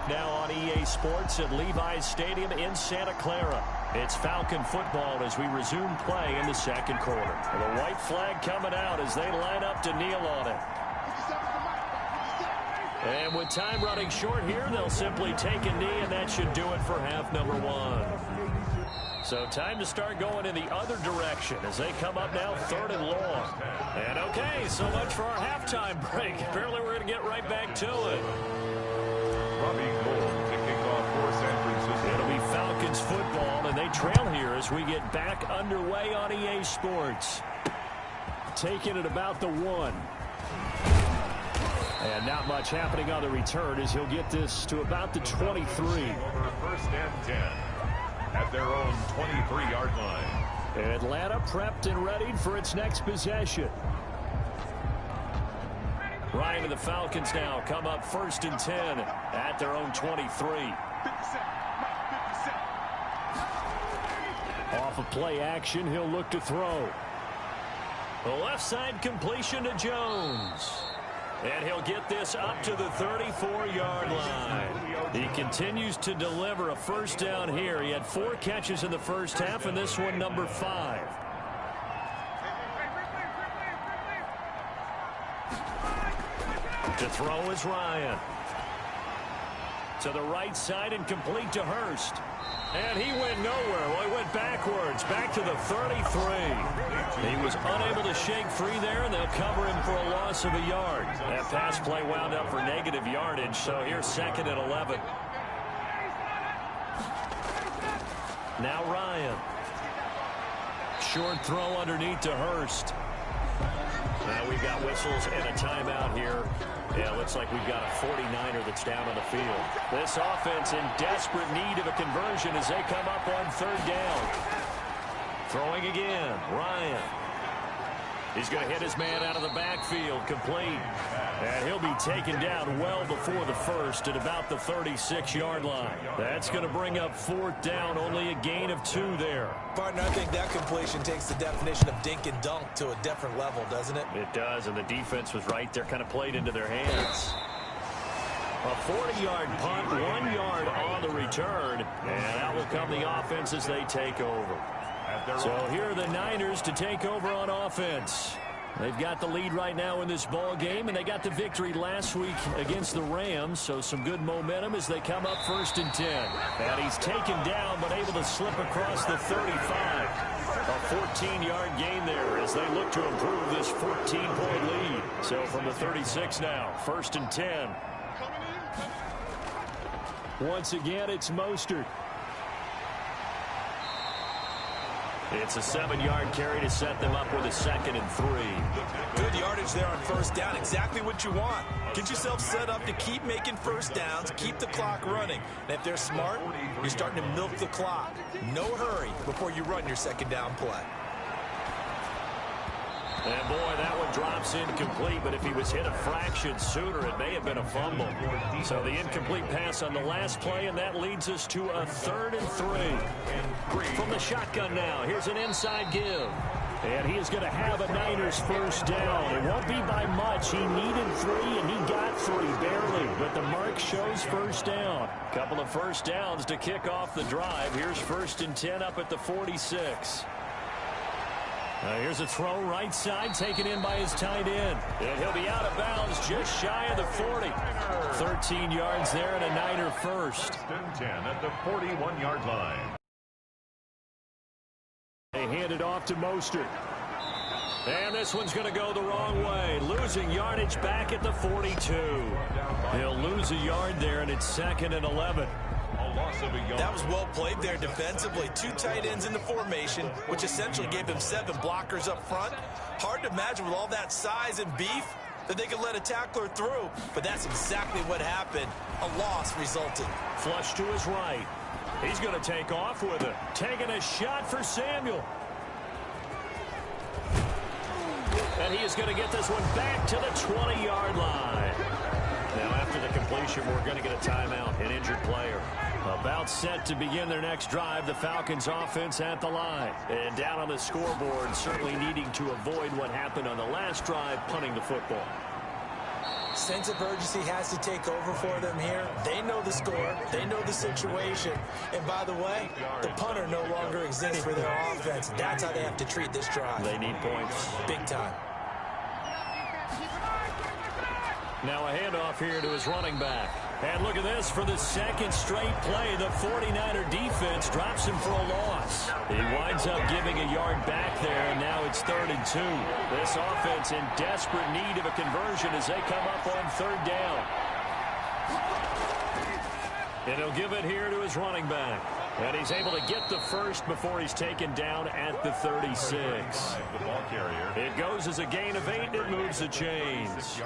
now on EA Sports at Levi's Stadium in Santa Clara. It's Falcon football as we resume play in the second quarter. The white flag coming out as they line up to kneel on it. And with time running short here, they'll simply take a knee, and that should do it for half number one. So time to start going in the other direction as they come up now 3rd and long. And okay, so much for our halftime break. Apparently we're going to get right back to it. Kicking off for San Francisco. It'll be Falcons football, and they trail here as we get back underway on EA Sports. Taking it about the 1. And not much happening on the return as he'll get this to about the 23. First and 10 at their own 23-yard line. Atlanta prepped and readied for its next possession. Ryan and the Falcons now come up 1st and 10 at their own 23. Off of play action, he'll look to throw. The left side completion to Jones. And he'll get this up to the 34-yard line. He continues to deliver a first down here. He had 4 catches in the first half, and this one number 5. To throw is Ryan. To the right side and complete to Hurst. And he went nowhere. Well, he went backwards, back to the 33. He was unable to shake free there, and they'll cover him for a loss of a yard. That pass play wound up for negative yardage, so here's 2nd and 11. Now Ryan. Short throw underneath to Hurst. Now we've got whistles and a timeout here. Yeah, looks like we've got a 49er that's down on the field. This offense in desperate need of a conversion as they come up on 3rd down. Throwing again, Ryan. He's going to hit his man out of the backfield, complete. And he'll be taken down well before the first at about the 36-yard line. That's going to bring up 4th down, only a gain of 2 there. Partner, I think that completion takes the definition of dink and dunk to a different level, doesn't it? It does, and the defense was right there, kind of played into their hands. A 40-yard punt, 1 yard on the return, and out will come the offense as they take over. So here are the Niners to take over on offense. They've got the lead right now in this ball game, and they got the victory last week against the Rams, so some good momentum as they come up 1st and 10. And he's taken down but able to slip across the 35. A 14-yard gain there as they look to improve this 14-point lead. So from the 36 now, 1st and 10. Once again, it's Mostert. It's a 7-yard carry to set them up with a 2nd and 3. Good yardage there on 1st down. Exactly what you want. Get yourself set up to keep making first downs, keep the clock running. And if they're smart, you're starting to milk the clock. No hurry before you run your 2nd down play. And boy, that one drops incomplete, but if he was hit a fraction sooner, it may have been a fumble. So the incomplete pass on the last play, and that leads us to a 3rd and 3. From the shotgun now, here's an inside give. And he is going to have a Niners first down. It won't be by much. He needed 3, and he got 3, barely. But the mark shows first down. Couple of first downs to kick off the drive. Here's 1st and 10 up at the 46. Here's a throw right side, taken in by his tight end. And he'll be out of bounds just shy of the 40. 13 yards there and a Niner first. 1st and 10 at the 41-yard line. They hand it off to Mostert. And this one's going to go the wrong way. Losing yardage back at the 42. He'll lose a yard there, and it's 2nd and 11. That was well played there defensively. 2 tight ends in the formation, which essentially gave him 7 blockers up front. Hard to imagine with all that size and beef that they could let a tackler through, but that's exactly what happened. A loss resulted. Flush to his right. He's going to take off with it. Taking a shot for Samuel. And he is going to get this one back to the 20-yard line. Now, after the completion, we're going to get a timeout, an injured player. About set to begin their next drive, the Falcons offense at the line. And down on the scoreboard, certainly needing to avoid what happened on the last drive, punting the football. Sense of urgency has to take over for them here. They know the score. They know the situation. And by the way, the punter no longer exists for their offense. That's how they have to treat this drive. They need points. Big time. Now a handoff here to his running back. And look at this. For the second straight play, the 49er defense drops him for a loss. He winds up giving a yard back there, and now it's 3rd and 2. This offense in desperate need of a conversion as they come up on 3rd down. And he'll give it here to his running back. And he's able to get the first before he's taken down at the 36. The ball carrier. It goes as a gain of 8, and it moves the chains.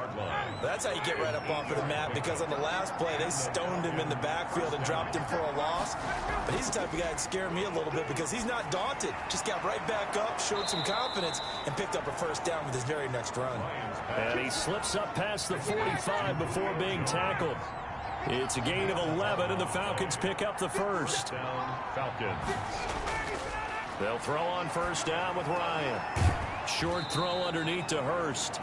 That's how you get right up off of the mat, because on the last play, they stoned him in the backfield and dropped him for a loss. But he's the type of guy that scared me a little bit because he's not daunted. Just got right back up, showed some confidence, and picked up a first down with his very next run. And he slips up past the 45 before being tackled. It's a gain of 11, and the Falcons pick up the first. Falcons. They'll throw on first down with Ryan. Short throw underneath to Hurst.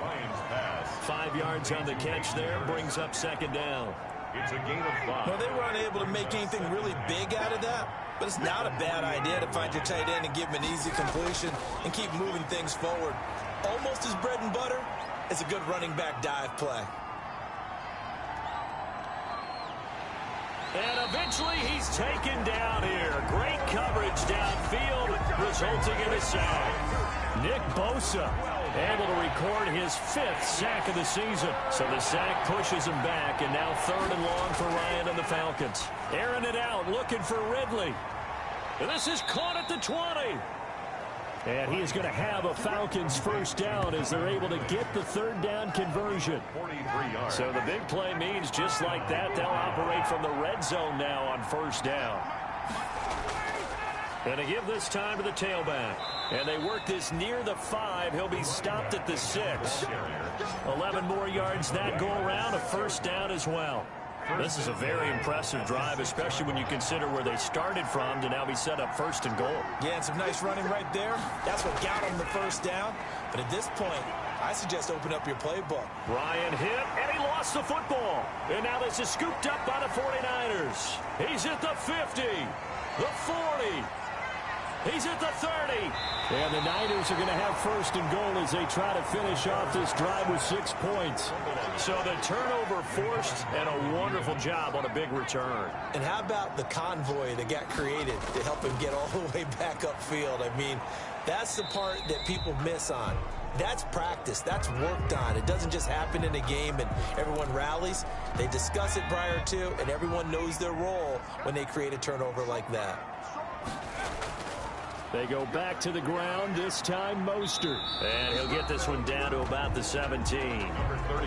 5 yards on the catch there, brings up 2nd down. It's a gain of 5. Well, they were unable to make anything really big out of that, but it's not a bad idea to find your tight end and give him an easy completion and keep moving things forward. Almost his bread and butter. It's a good running back dive play. And eventually he's taken down here. Great coverage downfield, resulting in a sack. Nick Bosa able to record his 5th sack of the season. So the sack pushes him back, and now 3rd and long for Ryan and the Falcons. Airing it out, looking for Ridley. And this is caught at the 20. And he is going to have a Falcons first down as they're able to get the 3rd down conversion. 43 yards. So the big play means just like that, they'll operate from the red zone now on first down. And to give this time to the tailback. And they work this near the 5. He'll be stopped at the 6. 11 more yards that go around, a first down as well. This is a very impressive drive, especially when you consider where they started from to now be set up 1st and goal. Yeah, and some nice running right there. That's what got him the first down. But at this point, I suggest open up your playbook. Ryan hit, and he lost the football. And now this is scooped up by the 49ers. He's at the 50, the 40. He's at the 30. And the Niners are going to have 1st and goal as they try to finish off this drive with 6 points. So the turnover forced, and a wonderful job on a big return. And how about the convoy that got created to help him get all the way back upfield? I mean, that's the part that people miss on. That's practice. That's worked on. It doesn't just happen in a game and everyone rallies. They discuss it prior to, and everyone knows their role when they create a turnover like that. They go back to the ground, this time Mostert. And he'll get this one down to about the 17.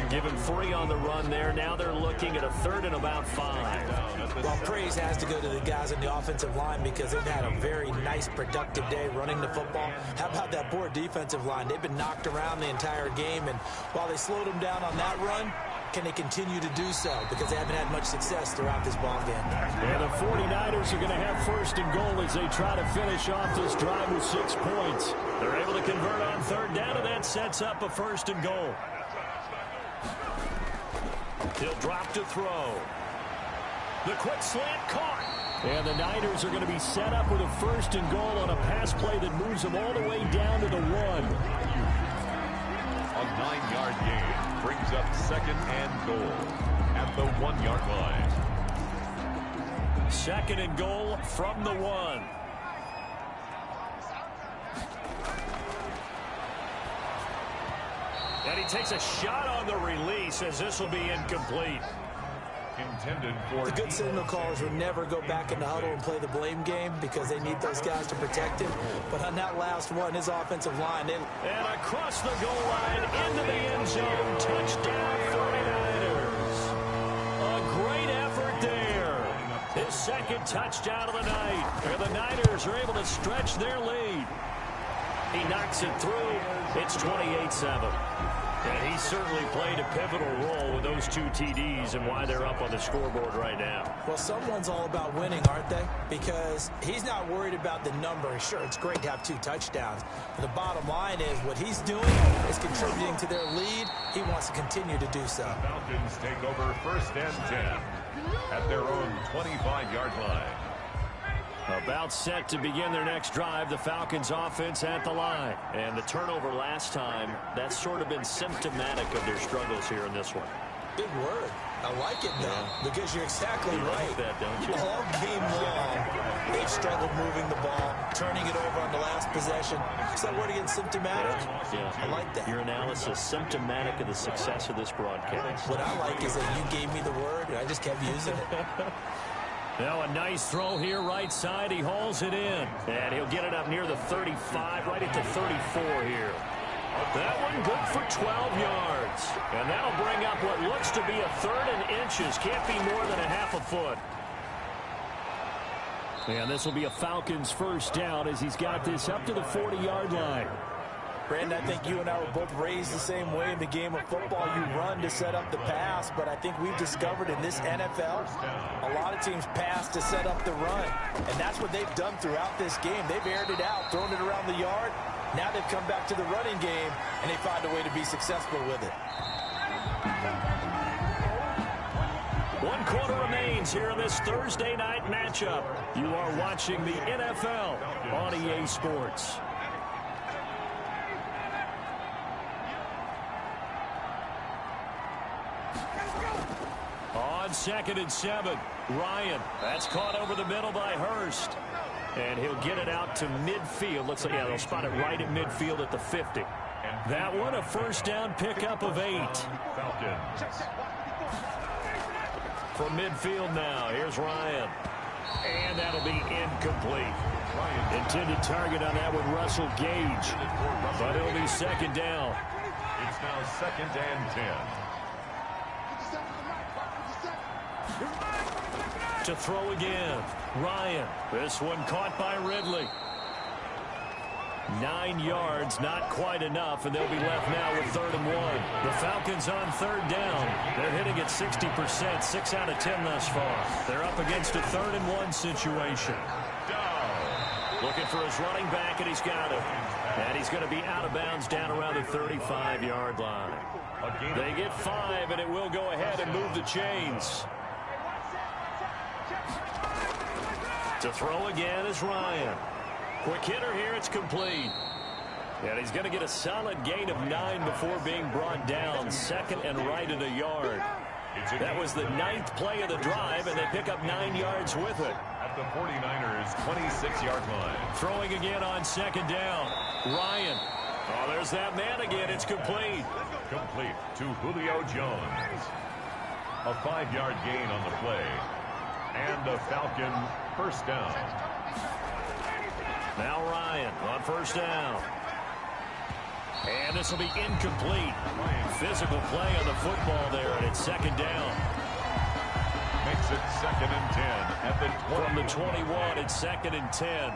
Give him 3 on the run there. Now they're looking at a 3rd and about 5. Well, praise has to go to the guys on the offensive line because they've had a very nice, productive day running the football. How about that poor defensive line? They've been knocked around the entire game, and while they slowed them down on that run, can they continue to do so? Because they haven't had much success throughout this ball game. And the 49ers are going to have 1st and goal as they try to finish off this drive with 6 points. They're able to convert on 3rd down, and that sets up a 1st and goal. He'll drop to throw. The quick slant caught. And the Niners are going to be set up with a 1st and goal on a pass play that moves them all the way down to the 1. A 9-yard gain brings up 2nd and goal at the 1-yard line. 2nd and goal from the 1. And he takes a shot on the release as this will be incomplete. Intended for the good signal callers would never go back in the huddle and play the blame game because they need those guys to protect him. But on that last one, his offensive line, and across the goal line into the end zone, touchdown 49ers. A great effort there. His 2nd touchdown of the night. And the Niners are able to stretch their lead. He knocks it through. It's 28-7. And he certainly played a pivotal role with those 2 TDs and why they're up on the scoreboard right now. Well, someone's all about winning, aren't they? Because he's not worried about the number. Sure, it's great to have 2 touchdowns. But the bottom line is what he's doing is contributing to their lead. He wants to continue to do so. Falcons take over 1st and 10 at their own 25-yard line. About set to begin their next drive, the Falcons offense at the line. And the turnover last time, that's sort of been symptomatic of their struggles here in this one. Big word. I like it, though, because you're exactly right. Like that, don't you? All game long, they've struggled moving the ball, turning it over on the last possession. Is that word again, symptomatic? Yeah. I like that. Your analysis, symptomatic of the success of this broadcast. What I like is that you gave me the word, and I just kept using it. Now a nice throw here, right side. He hauls it in. And he'll get it up near the 35, right at the 34 here. That one good for 12 yards. And that'll bring up what looks to be a 3rd and inches. Can't be more than a half a foot. And this will be a Falcons 1st down as he's got this up to the 40-yard line. Brandon, I think you and I were both raised the same way in the game of football. You run to set up the pass, but I think we've discovered in this NFL, a lot of teams pass to set up the run. And that's what they've done throughout this game. They've aired it out, thrown it around the yard. Now they've come back to the running game, and they find a way to be successful with it. 1 quarter remains here in this Thursday night matchup. You are watching the NFL on EA Sports. On 2nd and 7, Ryan. That's caught over the middle by Hurst. And he'll get it out to midfield. Looks like, yeah, they'll spot it right at midfield at the 50. That one, a 1st down pickup of 8. Falcons. From midfield now, here's Ryan. And that'll be incomplete. Intended target on that one, Russell Gage. But it'll be 2nd down. It's now 2nd and 10. To throw again, Ryan. This one caught by Ridley. 9 yards, not quite enough, and they'll be left now with 3rd and 1. The Falcons on 3rd down. They're hitting at 60%, 6 out of 10 thus far. They're up against a 3rd and 1 situation. Looking for his running back, and he's got it. And he's going to be out of bounds down around the 35-yard line. They get 5, and it will go ahead and move the chains. To throw again is Ryan. Quick hitter here, it's complete. And he's going to get a solid gain of 9 before being brought down. 2nd and right at a yard. That was the 9th play of the drive, and they pick up 9 yards with it. At the 49ers' 26-yard line. Throwing again on 2nd down. Ryan. Oh, there's that man again. It's complete. Complete to Julio Jones. A 5-yard gain on the play. And a Falcon 1st down. Now Ryan on 1st down. And this will be incomplete. Physical play on the football there, and it's 2nd down. Makes it 2nd and 10 at the 20. From the 21, it's 2nd and 10.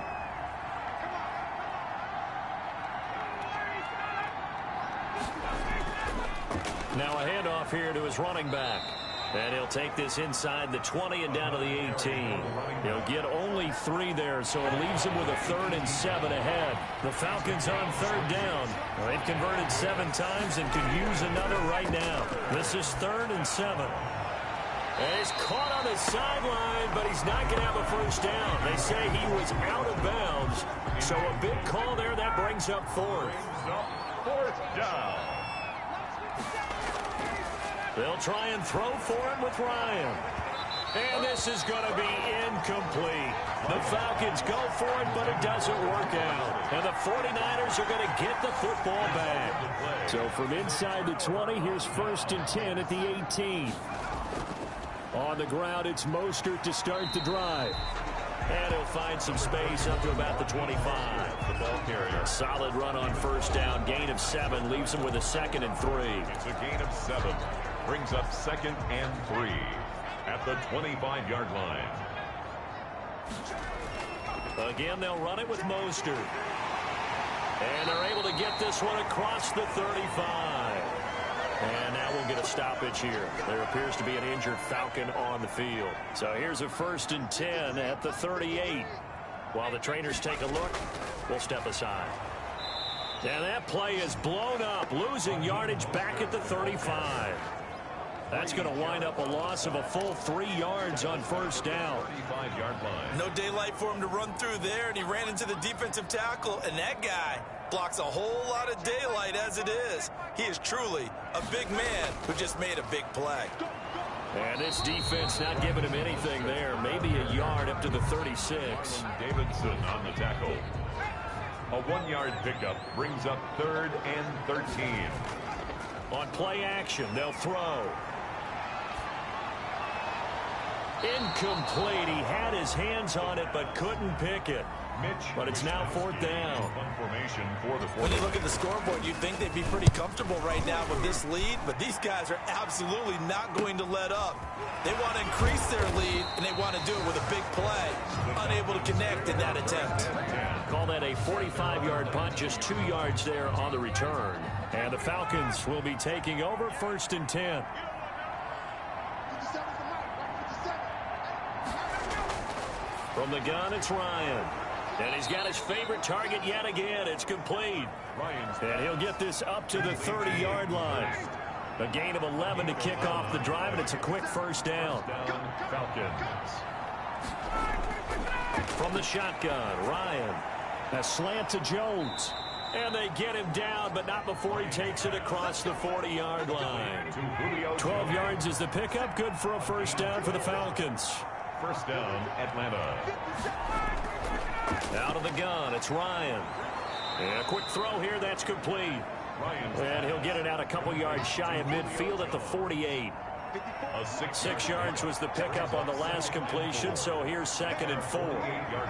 Now a handoff here to his running back. And he'll take this inside the 20 and down to the 18. He'll get only 3 there, so it leaves him with a 3rd and 7 ahead. The Falcons on 3rd down. They've converted 7 times and could use another right now. This is 3rd and 7. And he's caught on the sideline, but he's not going to have a 1st down. They say he was out of bounds. So a big call there. That brings up 4th. 4th down. They'll try and throw for him with Ryan. And this is going to be incomplete. The Falcons go for it, but it doesn't work out. And the 49ers are going to get the football back. So from inside the 20, here's 1st and 10 at the 18. On the ground, it's Mostert to start the drive. And he'll find some space up to about the 25. The ball carrier. Solid run on 1st down. Gain of 7 leaves him with a 2nd and 3. It's a gain of 7. Brings up 2nd and 3 at the 25-yard line. Again, they'll run it with Mostert. And they're able to get this one across the 35. And now we'll get a stoppage here. There appears to be an injured Falcon on the field. So here's a 1st and 10 at the 38. While the trainers take a look, we'll step aside. And that play is blown up, losing yardage back at the 35. That's going to wind up a loss of a full 3 yards on 1st down. 35-yard line. No daylight for him to run through there, and he ran into the defensive tackle, and that guy blocks a whole lot of daylight as it is. He is truly a big man who just made a big play. And this defense not giving him anything there. Maybe a yard up to the 36. Davidson on the tackle. A 1-yard pickup brings up 3rd and 13. On play action, they'll throw. Incomplete. He had his hands on it but couldn't pick it. But it's now 4th down. Formation for the when you look at the scoreboard, you'd think they'd be pretty comfortable right now with this lead, but these guys are absolutely not going to let up. They want to increase their lead, and they want to do it with a big play. Unable to connect in that attempt. Call that a 45-yard punt, just 2 yards there on the return. And the Falcons will be taking over 1st and 10. From the gun, it's Ryan. And he's got his favorite target yet again. It's complete. And he'll get this up to the 30-yard line. A gain of 11 to kick off the drive, and it's a quick 1st down. Falcons. From the shotgun, Ryan. A slant to Jones. And they get him down, but not before he takes it across the 40-yard line. 12 yards is the pickup. Good for a 1st down for the Falcons. 1st down, Atlanta. Out of the gun, it's Ryan. And a quick throw here, that's complete. And he'll get it out a couple yards shy of midfield at the 48. 6 yards was the pickup on the last completion, so here's 2nd and 4. 8-yard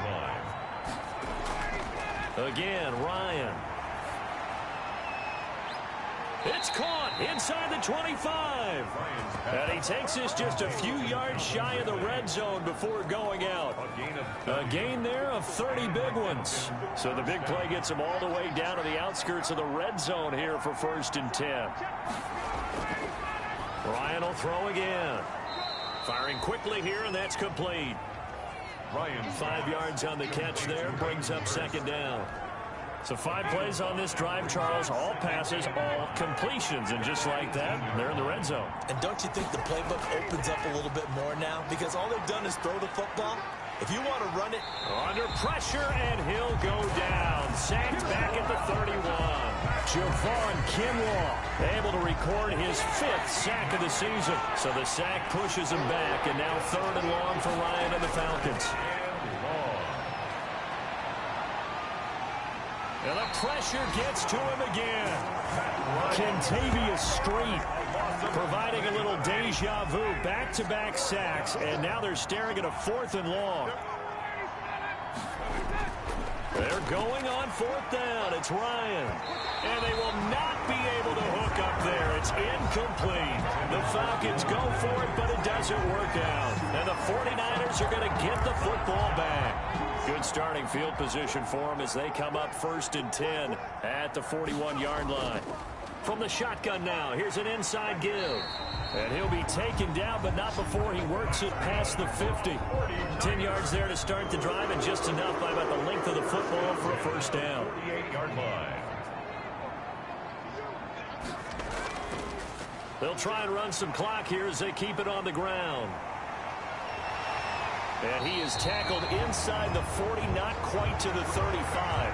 line. Again, Ryan. It's caught inside the 25. And he takes this just a few yards shy of the red zone before going out. A gain there of 30 big ones. So the big play gets him all the way down to the outskirts of the red zone here for 1st and 10. Ryan will throw again. Firing quickly here, and that's complete. Ryan, 5 yards on the catch there, brings up 2nd down. So 5 plays on this drive, Charles. All passes, all completions. And just like that, they're in the red zone. And don't you think the playbook opens up a little bit more now? Because all they've done is throw the football. If you want to run it. Under pressure, and he'll go down. Sacked back at the 31. Javon Kinlaw able to record his 5th sack of the season. So the sack pushes him back, and now 3rd and long for Ryan and the Falcons. And the pressure gets to him again. Kentavious Street providing a little deja vu. Back-to-back sacks, and now they're staring at a 4th and long. They're going on 4th down. It's Ryan. And they will not be able to hook up there. It's incomplete. The Falcons go for it, but it doesn't work out. And the 49ers are going to get the football back. Good starting field position for them as they come up 1st and 10 at the 41-yard line. From the shotgun now, here's an inside give. And he'll be taken down, but not before he works it past the 50. 10 yards there to start the drive, and just enough by about the length of the football for a 1st down. 48-yard line. They'll try and run some clock here as they keep it on the ground. And he is tackled inside the 40, not quite to the 35.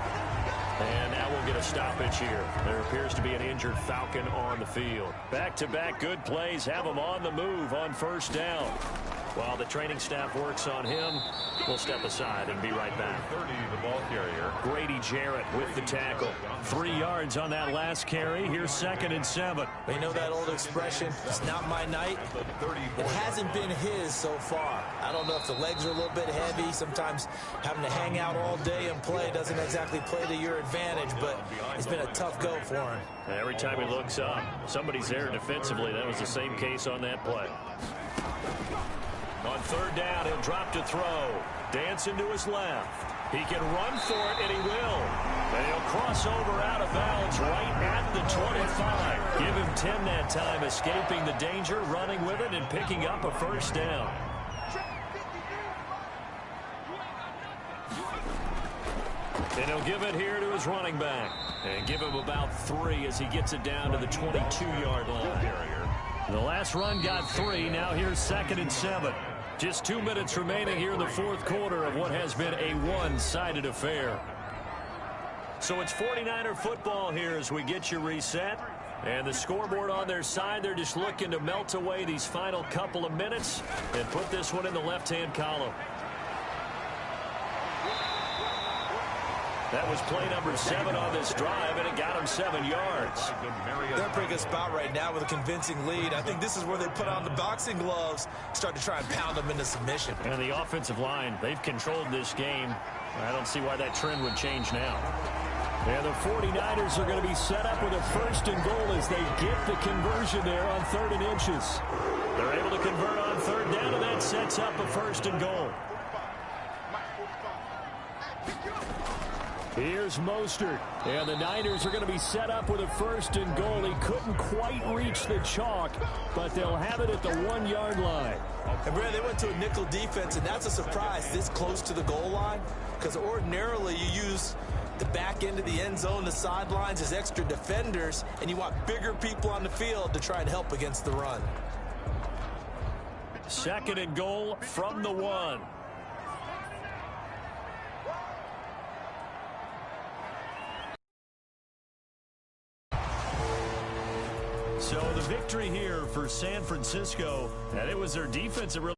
And now we'll get a stoppage here. There appears to be an injured Falcon on the field. Back-to-back good plays have him on the move on 1st down. While the training staff works on him, we'll step aside and be right back. 30, the ball carrier. Grady Jarrett with the tackle. 3 yards on that last carry. Here's 2nd and 7. You know that old expression, it's not my night. It hasn't been his so far. I don't know if the legs are a little bit heavy. Sometimes having to hang out all day and play doesn't exactly play to your advantage, but it's been a tough go for him. Every time he looks up, somebody's there defensively. That was the same case on that play. On 3rd down, he'll drop to throw. Dance into his left. He can run for it, and he will. And he'll cross over out of bounds right at the 25. Give him 10 that time, escaping the danger, running with it, and picking up a first down. And he'll give it here to his running back. And give him about 3 as he gets it down to the 22-yard line. The last run got 3. Now here's 2nd and 7. Just 2 minutes remaining here in the fourth quarter of what has been a one-sided affair. So it's 49er football here as we get you reset. And the scoreboard on their side, they're just looking to melt away these final couple of minutes and put this one in the left-hand column. That was play number 7 on this drive, and it got him 7 yards. They're in a pretty good spot right now with a convincing lead. I think this is where they put on the boxing gloves, start to try and pound them into submission. And the offensive line, they've controlled this game. I don't see why that trend would change now. And the 49ers are going to be set up with a 1st and goal as they get the conversion there on 3rd and inches. They're able to convert on 3rd down, and that sets up a 1st and goal. Here's Mostert, and the Niners are going to be set up with a 1st and goal. He couldn't quite reach the chalk, but they'll have it at the 1-yard line. And, Brad, they went to a nickel defense, and that's a surprise this close to the goal line, because ordinarily you use the back end of the end zone, the sidelines as extra defenders, and you want bigger people on the field to try and help against the run. 2nd and goal from the 1. So the victory here for San Francisco, and it was their defense that really